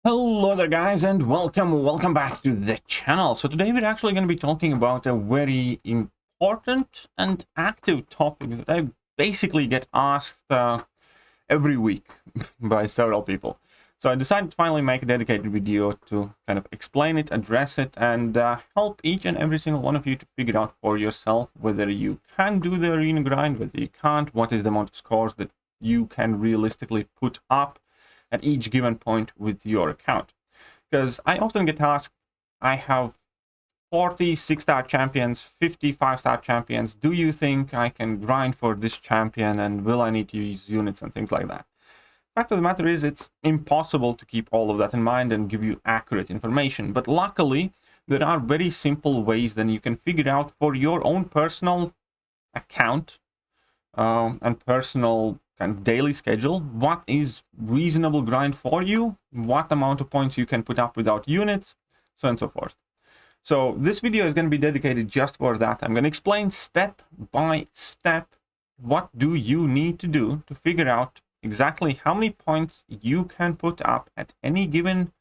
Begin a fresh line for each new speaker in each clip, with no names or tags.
Hello there guys, and welcome back to the channel. So today we're actually going to be talking about a very important and active topic that I basically get asked every week by several people. So I decided to finally make a dedicated video to kind of explain it, address it, and help each and every single one of you to figure out for yourself whether you can do the arena grind, whether you can't, what is the amount of scores that you can realistically put up at each given point with your account. Because I often get asked, I have 40 6-star champions, 50 5-star champions. Do you think I can grind for this champion, and will I need to use units and things like that? Fact of the matter is, it's impossible to keep all of that in mind and give you accurate information. But luckily, there are very simple ways that you can figure out for your own personal account and personal kind of daily schedule what is reasonable grind for you, what amount of points you can put up without units, so on and so forth. So this video is going to be dedicated just for that. I'm going to explain step by step what do you need to do to figure out exactly how many points you can put up at any given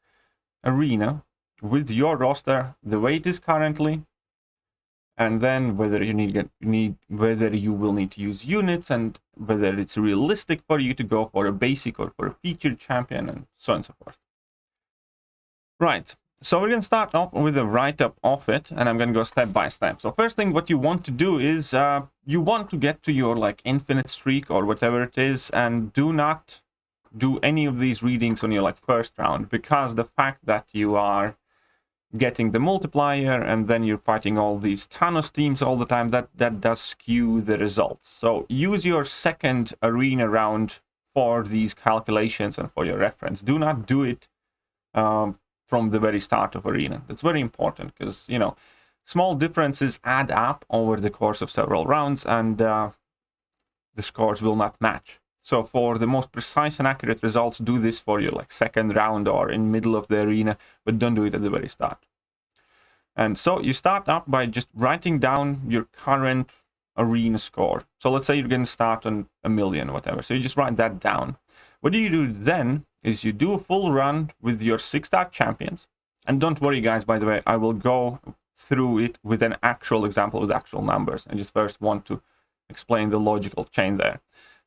arena with your roster the way it is currently, and then whether whether you will need to use units, and whether it's realistic for you to go for a basic or for a featured champion, and so on and so forth. Right, so we're going to start off with a write-up of it, and I'm going to go step by step. So first thing what you want to do is you want to get to your like infinite streak or whatever it is, and do not do any of these readings on your like first round, because the fact that you are getting the multiplier and then you're fighting all these Thanos teams all the time, that does skew the results. So use your second arena round for these calculations and for your reference. Do not do it from the very start of arena. That's very important, because you know, small differences add up over the course of several rounds, and the scores will not match. So for the most precise and accurate results, do this for your like second round or in middle of the arena, but don't do it at the very start. And so you start up by just writing down your current arena score. So let's say you're going to start on 1 million or whatever. So you just write that down. What do you do then is you do a full run with your 6-star champions. And don't worry guys, by the way, I will go through it with an actual example with actual numbers. I just first want to explain the logical chain there.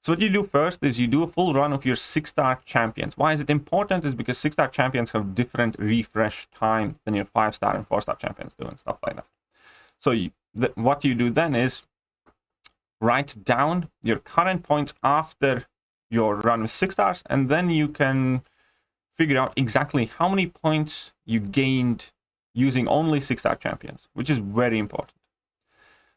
So what you do first is you do a full run of your 6-star champions. Why is it important? Is because 6-star champions have different refresh time than your 5-star and 4-star champions do and stuff like that. So what you do then is write down your current points after your run with 6-stars, and then you can figure out exactly how many points you gained using only 6-star champions, which is very important.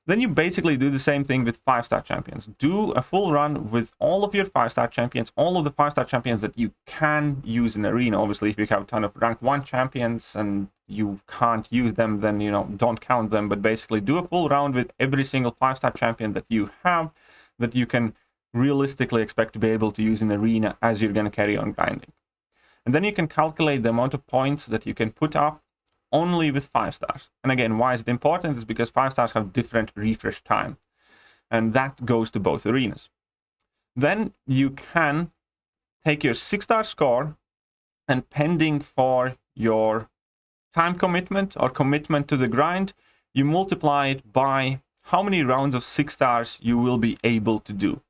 Then you basically do the same thing with 5-star champions. Do a full run with all of your 5-star champions, all of the 5-star champions that you can use in arena. Obviously, if you have a ton of rank 1 champions and you can't use them, then, you know, don't count them. But basically do a full round with every single 5-star champion that you have, that you can realistically expect to be able to use in arena as you're going to carry on grinding. And then you can calculate the amount of points that you can put up only with 5-stars. And again, why is it important? Is because 5-stars have different refresh time, and that goes to both arenas. Then you can take your 6-star score, and pending for your time commitment or commitment to the grind, you multiply it by how many rounds of 6-stars you will be able to do.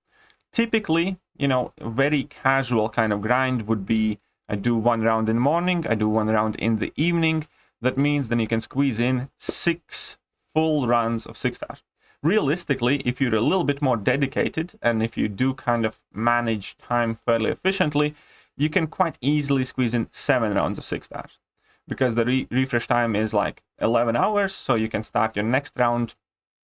Typically, you know, a very casual kind of grind would be, I do 1 round in the morning, I do 1 round in the evening. That means then you can squeeze in 6 full runs of 6-stars. Realistically, if you're a little bit more dedicated, and if you do kind of manage time fairly efficiently, you can quite easily squeeze in 7 rounds of 6-stars. Because the refresh time is like 11 hours, so you can start your next round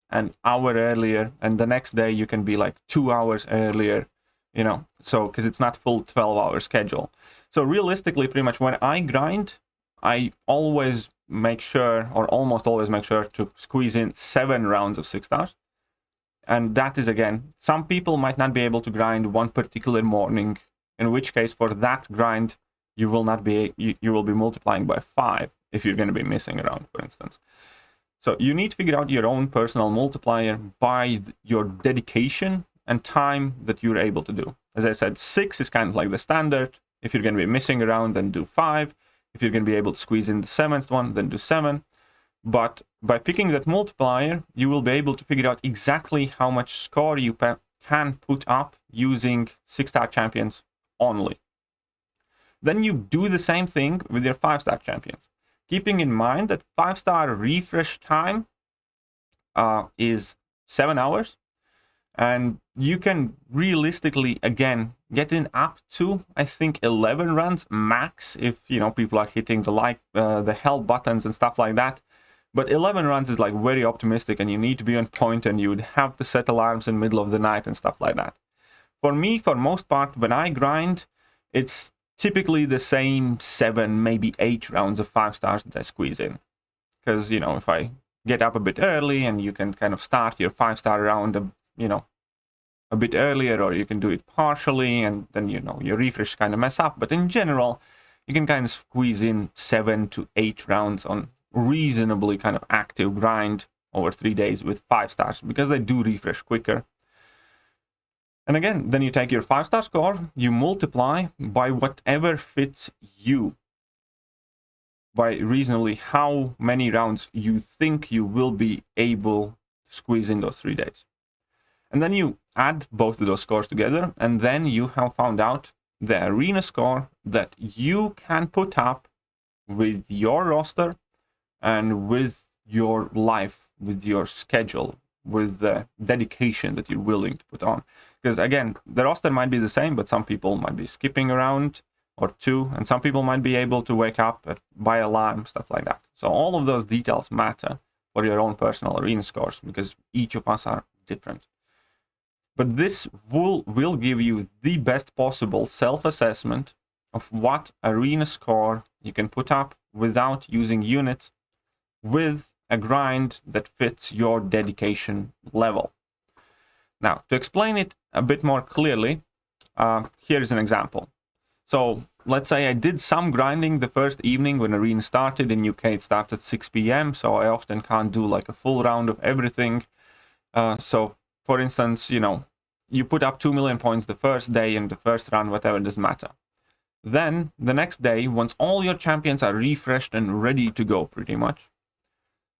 an hour earlier, and the next day you can be like 2 hours earlier, you know, so because it's not full 12-hour schedule. So realistically, pretty much when I grind, I always make sure, or almost always make sure, to squeeze in 7 rounds of 6-stars. And that is, again, some people might not be able to grind one particular morning, in which case for that grind, you will not be, you will be multiplying by 5 if you're going to be missing a round, for instance. So you need to figure out your own personal multiplier by your dedication and time that you're able to do. As I said, 6 is kind of like the standard. If you're going to be missing around, then do 5. If you're going to be able to squeeze in the 7th one, then do 7. But by picking that multiplier, you will be able to figure out exactly how much score you can put up using 6-star champions only. Then you do the same thing with your 5-star champions, keeping in mind that 5-star refresh time is 7 hours, and you can realistically, again, get in up to, I think, 11 runs max if, you know, people are hitting the help buttons and stuff like that. But 11 runs is like very optimistic, and you need to be on point, and you would have to set alarms in the middle of the night and stuff like that. For me, for most part, when I grind, it's typically the same 7, maybe 8 rounds of 5 stars that I squeeze in. Because, you know, if I get up a bit early and you can kind of start your 5-star round, you know, a bit earlier, or you can do it partially, and then, you know, your refresh kind of mess up. But in general, you can kind of squeeze in 7 to 8 rounds on reasonably kind of active grind over 3 days with 5 stars, because they do refresh quicker. And again, then you take your 5-star score, you multiply by whatever fits you, by reasonably how many rounds you think you will be able to squeeze in those 3 days. And then you add both of those scores together, and then you have found out the arena score that you can put up with your roster and with your life, with your schedule, with the dedication that you're willing to put on. Because again, the roster might be the same, but some people might be skipping a round or 2, and some people might be able to wake up by alarm, stuff like that. So all of those details matter for your own personal arena scores, because each of us are different. But this will give you the best possible self-assessment of what arena score you can put up without using units, with a grind that fits your dedication level. Now, to explain it a bit more clearly, here's an example. So let's say I did some grinding the first evening when arena started. In UK it starts at 6 p.m, so I often can't do like a full round of everything. So for instance, you know, you put up 2 million points the first day and the first run, whatever, doesn't matter. Then the next day, once all your champions are refreshed and ready to go pretty much,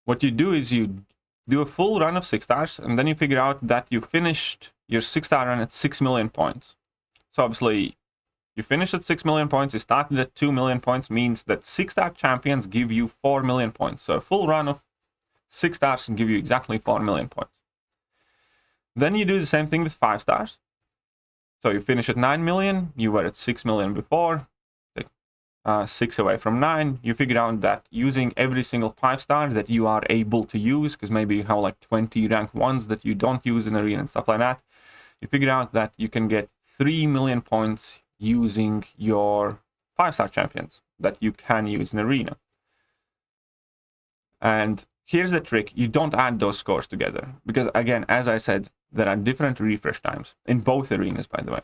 what you do is you do a full run of 6 stars, and then you figure out that you finished your 6-star run at 6 million points. So obviously, you finished at 6 million points, you started at 2 million points, means that 6-star champions give you 4 million points. So a full run of 6 stars can give you exactly 4 million points. Then you do the same thing with 5 stars. So you finish at 9 million, you were at 6 million before, 6 away from 9, you figure out that using every single 5-star that you are able to use, because maybe you have like 20 rank 1s that you don't use in arena and stuff like that, you figure out that you can get 3 million points using your 5-star champions that you can use in arena. And here's the trick, you don't add those scores together, because again, as I said, there are different refresh times in both arenas, by the way.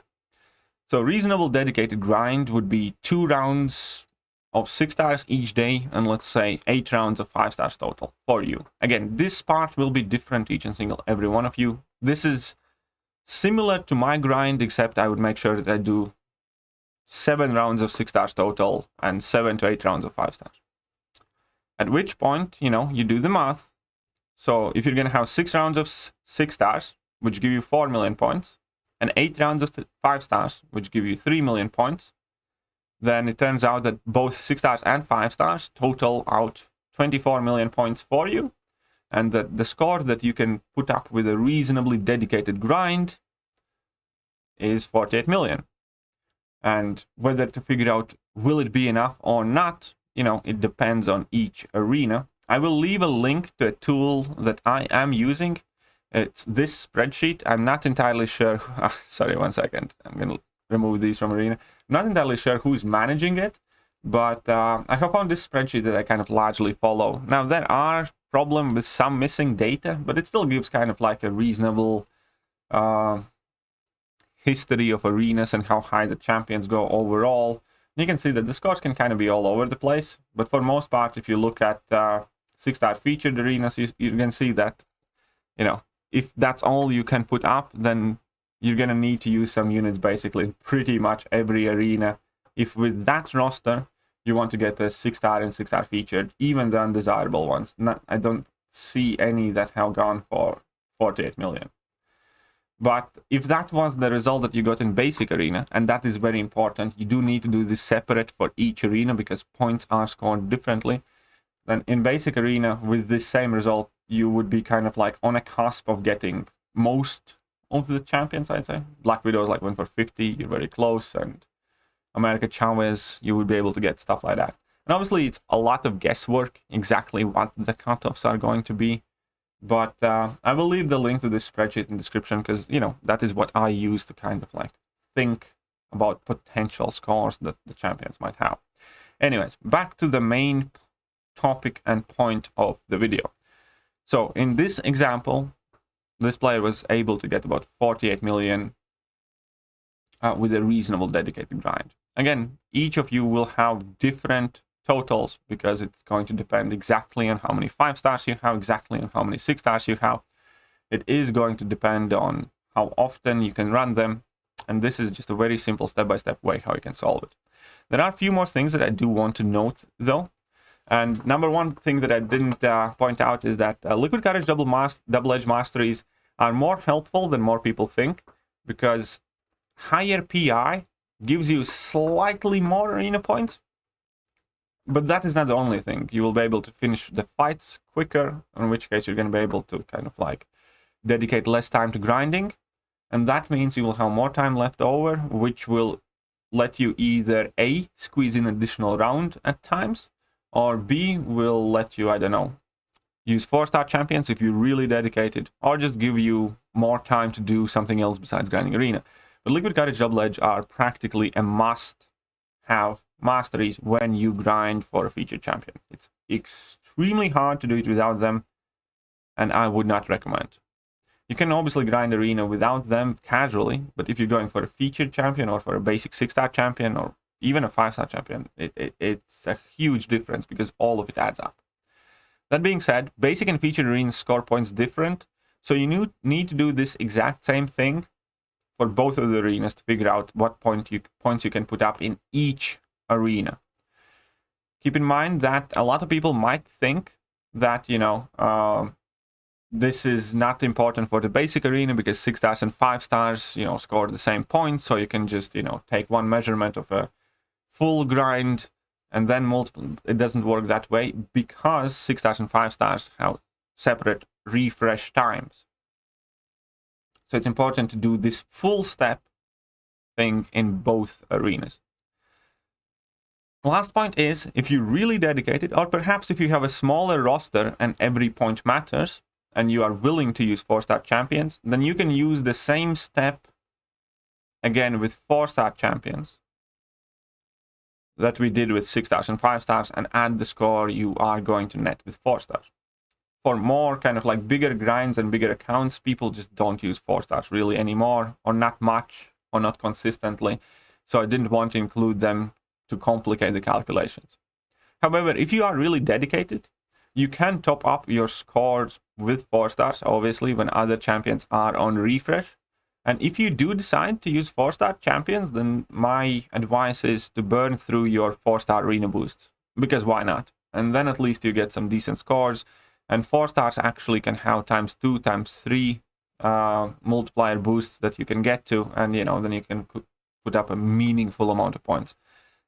So reasonable dedicated grind would be 2 rounds of 6 stars each day, and let's say 8 rounds of 5 stars total for you. Again, this part will be different each and every one of you. This is similar to my grind, except I would make sure that I do 7 rounds of 6 stars total and 7 to 8 rounds of 5 stars. At which point, you know, you do the math. So if you're going to have 6 rounds of 6 stars, which give you 4 million points, and 8 rounds of 5 stars, which give you 3 million points, then it turns out that both 6 stars and 5 stars total out 24 million points for you, and that the score that you can put up with a reasonably dedicated grind is 48 million. And whether to figure out will it be enough or not, you know, it depends on each arena. I will leave a link to a tool that I am using. It's this spreadsheet. I'm not entirely sure. Sorry, 1 second. I'm going to remove these from arena. I'm not entirely sure who's managing it, but I have found this spreadsheet that I kind of largely follow. Now, there are problems with some missing data, but it still gives kind of like a reasonable history of arenas and how high the champions go overall. You can see that the scores can kind of be all over the place, but for most part, if you look at 6-star featured arenas, you can see that, you know, if that's all you can put up, then you're going to need to use some units basically in pretty much every arena. If with that roster, you want to get the 6-star and 6-star featured, even the undesirable ones. I don't see any that have gone for 48 million. But if that was the result that you got in basic arena, and that is very important, you do need to do this separate for each arena because points are scored differently. Then in basic arena, with this same result, you would be kind of like on a cusp of getting most of the champions, I'd say. Black Widow's like went for 50, you're very close, and America Chavez, you would be able to get stuff like that. And obviously, it's a lot of guesswork exactly what the cutoffs are going to be. But I will leave the link to this spreadsheet in the description because, you know, that is what I use to kind of like think about potential scores that the champions might have. Anyways, back to the main topic and point of the video. So in this example, this player was able to get about 48 million with a reasonable dedicated grind. Again, each of you will have different totals because it's going to depend exactly on how many 5-stars you have, exactly on how many 6-stars you have. It is going to depend on how often you can run them, and this is just a very simple step-by-step way how you can solve it. There are a few more things that I do want to note though, and number one thing that I didn't point out is that Liquid Courage Double Edge Masteries are more helpful than more people think, because higher PI gives you slightly more arena points. But that is not the only thing. You will be able to finish the fights quicker, in which case you're going to be able to kind of like dedicate less time to grinding. And that means you will have more time left over, which will let you either A, squeeze in additional round at times, or B, will let you, I don't know, use 4-star champions if you're really dedicated, or just give you more time to do something else besides grinding arena. But Liquid Courage Double Edge are practically a must-have masteries when you grind for a featured champion. It's extremely hard to do it without them, and I would not recommend. You can obviously grind arena without them casually, but if you're going for a featured champion or for a basic 6-star champion or even a 5-star champion, it's a huge difference because all of it adds up. That being said, basic and featured arenas score points different, so you need to do this exact same thing for both of the arenas to figure out what points you can put up in each arena. Keep in mind that a lot of people might think that, you know, this is not important for the basic arena because 6-stars and 5-stars, you know, score the same points, so you can just, you know, take one measurement of a full grind and then multiple. It doesn't work that way because 6-stars and 5-stars have separate refresh times. So it's important to do this full step thing in both arenas. Last point is, if you're really dedicated, or perhaps if you have a smaller roster and every point matters, and you are willing to use 4-star champions, then you can use the same step again with 4-star champions that we did with 6-stars and 5-stars and add the score you are going to net with 4-stars. For more kind of like bigger grinds and bigger accounts, people just don't use 4-stars really anymore, or not much, or not consistently. So I didn't want to include them to complicate the calculations. However, if you are really dedicated, you can top up your scores with 4-stars, obviously, when other champions are on refresh. And if you do decide to use 4-star champions, then my advice is to burn through your 4-star arena boosts, because why not? And then at least you get some decent scores. And 4-stars actually can have ×2, ×3 multiplier boosts that you can get to, and you know, then you can put up a meaningful amount of points.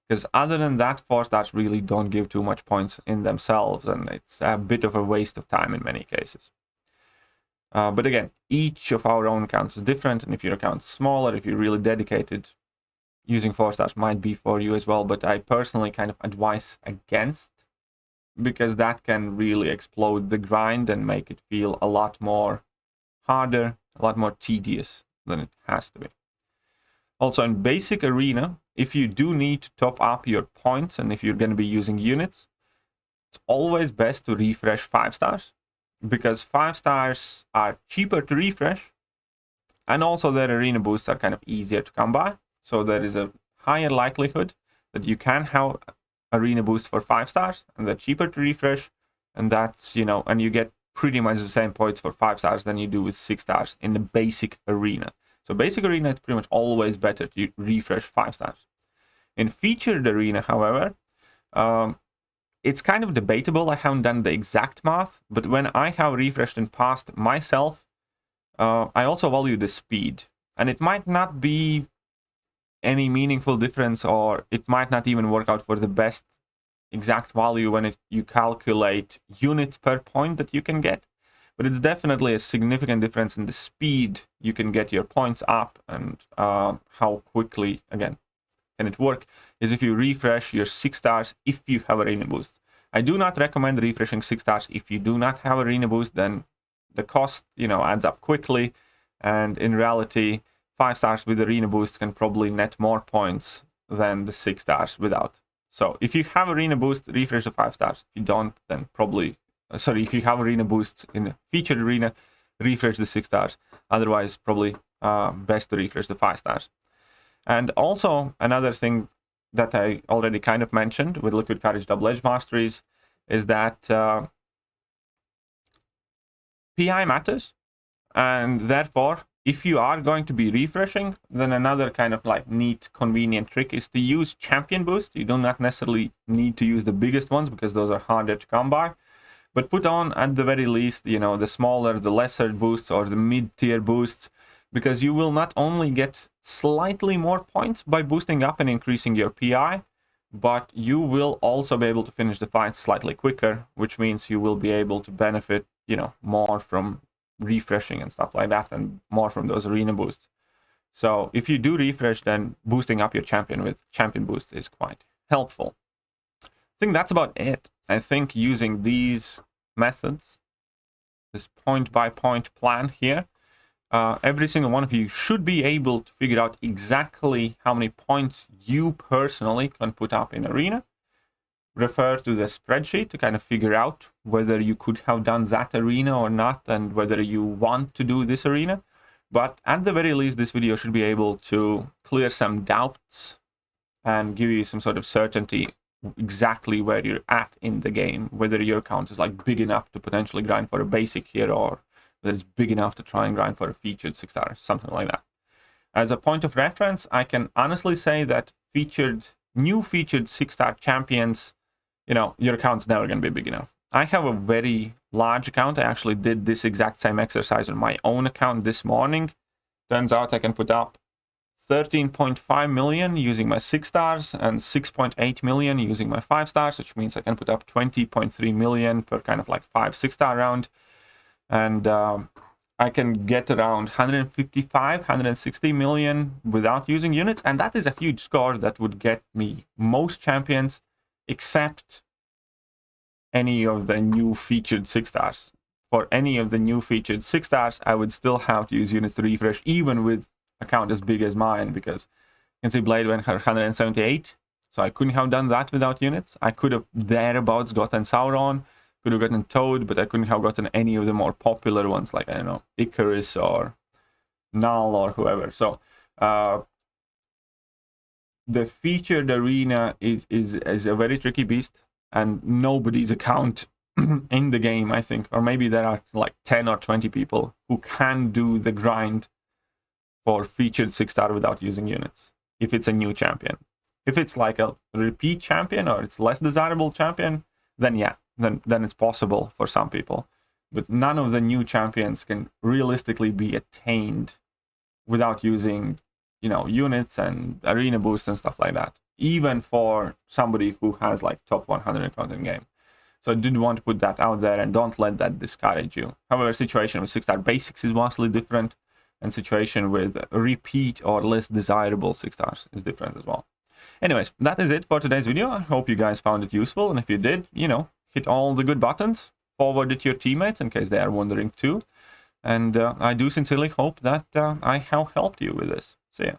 Because other than that, 4-stars really don't give too much points in themselves, and it's a bit of a waste of time in many cases. But again, each of our own accounts is different, and if your account's smaller, if you're really dedicated, using 4-stars might be for you as well. But I personally kind of advise against, because that can really explode the grind and make it feel a lot more harder, a lot more tedious than it has to be. Also, in basic arena, if you do need to top up your points and if you're going to be using units, it's always best to refresh 5-stars, because 5-stars are cheaper to refresh, and also their arena boosts are kind of easier to come by. So there is a higher likelihood that you can have arena boosts for 5-stars, and they're cheaper to refresh, and that's, you know, and you get pretty much the same points for 5-stars than you do with 6-stars in the basic arena. So basic arena, it's pretty much always better to refresh 5-stars. In featured arena, however, It's kind of debatable. I haven't done the exact math, but when I have refreshed in past myself, I also value the speed. And it might not be any meaningful difference, or it might not even work out for the best exact value when you calculate units per point that you can get. But it's definitely a significant difference in the speed you can get your points up, and how quickly, again, can it work, is if you refresh your 6 stars if you have arena boost. I do not recommend refreshing 6 stars if you do not have arena boost. Then the cost, adds up quickly, and in reality 5 stars with arena boost can probably net more points than the 6 stars without. So if you have arena boost, refresh the 5 stars. If you don't, then probably if you have arena boosts in a featured arena, refresh the 6 stars. Otherwise, probably best to refresh the 5 stars. And also another thing that I already kind of mentioned with Liquid Courage Double Edge Masteries is that PI matters, and therefore if you are going to be refreshing, then another kind of like neat convenient trick is to use champion boost. You do not necessarily need to use the biggest ones because those are harder to come by, but put on at the very least the smaller, the lesser boosts or the mid-tier boosts, because you will not only get slightly more points by boosting up and increasing your PI, but you will also be able to finish the fight slightly quicker, which means you will be able to benefit more from refreshing and stuff like that, and more from those arena boosts. So if you do refresh, then boosting up your champion with champion boost is quite helpful. I think that's about it. I think using these methods, this point-by-point plan here, every single one of you should be able to figure out exactly how many points you personally can put up in arena. Refer to the spreadsheet to kind of figure out whether you could have done that arena or not, and whether you want to do this arena. But at the very least, this video should be able to clear some doubts and give you some sort of certainty exactly where you're at in the game, whether your account is like big enough to potentially grind for a basic here, or whether it's big enough to try and grind for a featured 6 stars, something like that. As a point of reference, I can honestly say that new featured 6-star champions, your account's never going to be big enough. I have a very large account. I actually did this exact same exercise on my own account this morning. Turns out I can put up 13.5 million using my 6 stars and 6.8 million using my 5 stars, which means I can put up 20.3 million per kind of like 5-6-star round. And I can get around 160 million without using units. And that is a huge score that would get me most champions, except any of the new featured 6 stars. For any of the new featured 6 stars, I would still have to use units to refresh, even with account as big as mine, because you can see Blade went 178, so I couldn't have done that without units. I could have thereabouts gotten Sauron, could have gotten Toad, but I couldn't have gotten any of the more popular ones, like, I don't know, Icarus or Null or whoever. So the featured arena is a very tricky beast, and nobody's account in the game, I think, or maybe there are like 10 or 20 people who can do the grind for featured 6-star without using units, if it's a new champion. If it's like a repeat champion or it's less desirable champion, then yeah, then it's possible for some people. But none of the new champions can realistically be attained without using, units and arena boosts and stuff like that, even for somebody who has like top 100 account in game. So I did want to put that out there, and don't let that discourage you. However, situation with 6-star basics is vastly different, and situation with repeat or less desirable 6 stars is different as well. Anyways, that is it for today's video. I hope you guys found it useful, and if you did, hit all the good buttons, forward it to your teammates in case they are wondering too. And I do sincerely hope that I have helped you with this. See ya.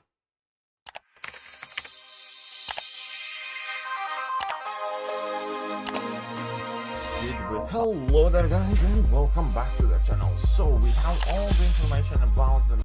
Hello there guys, and welcome back to the channel. So we have all the information about the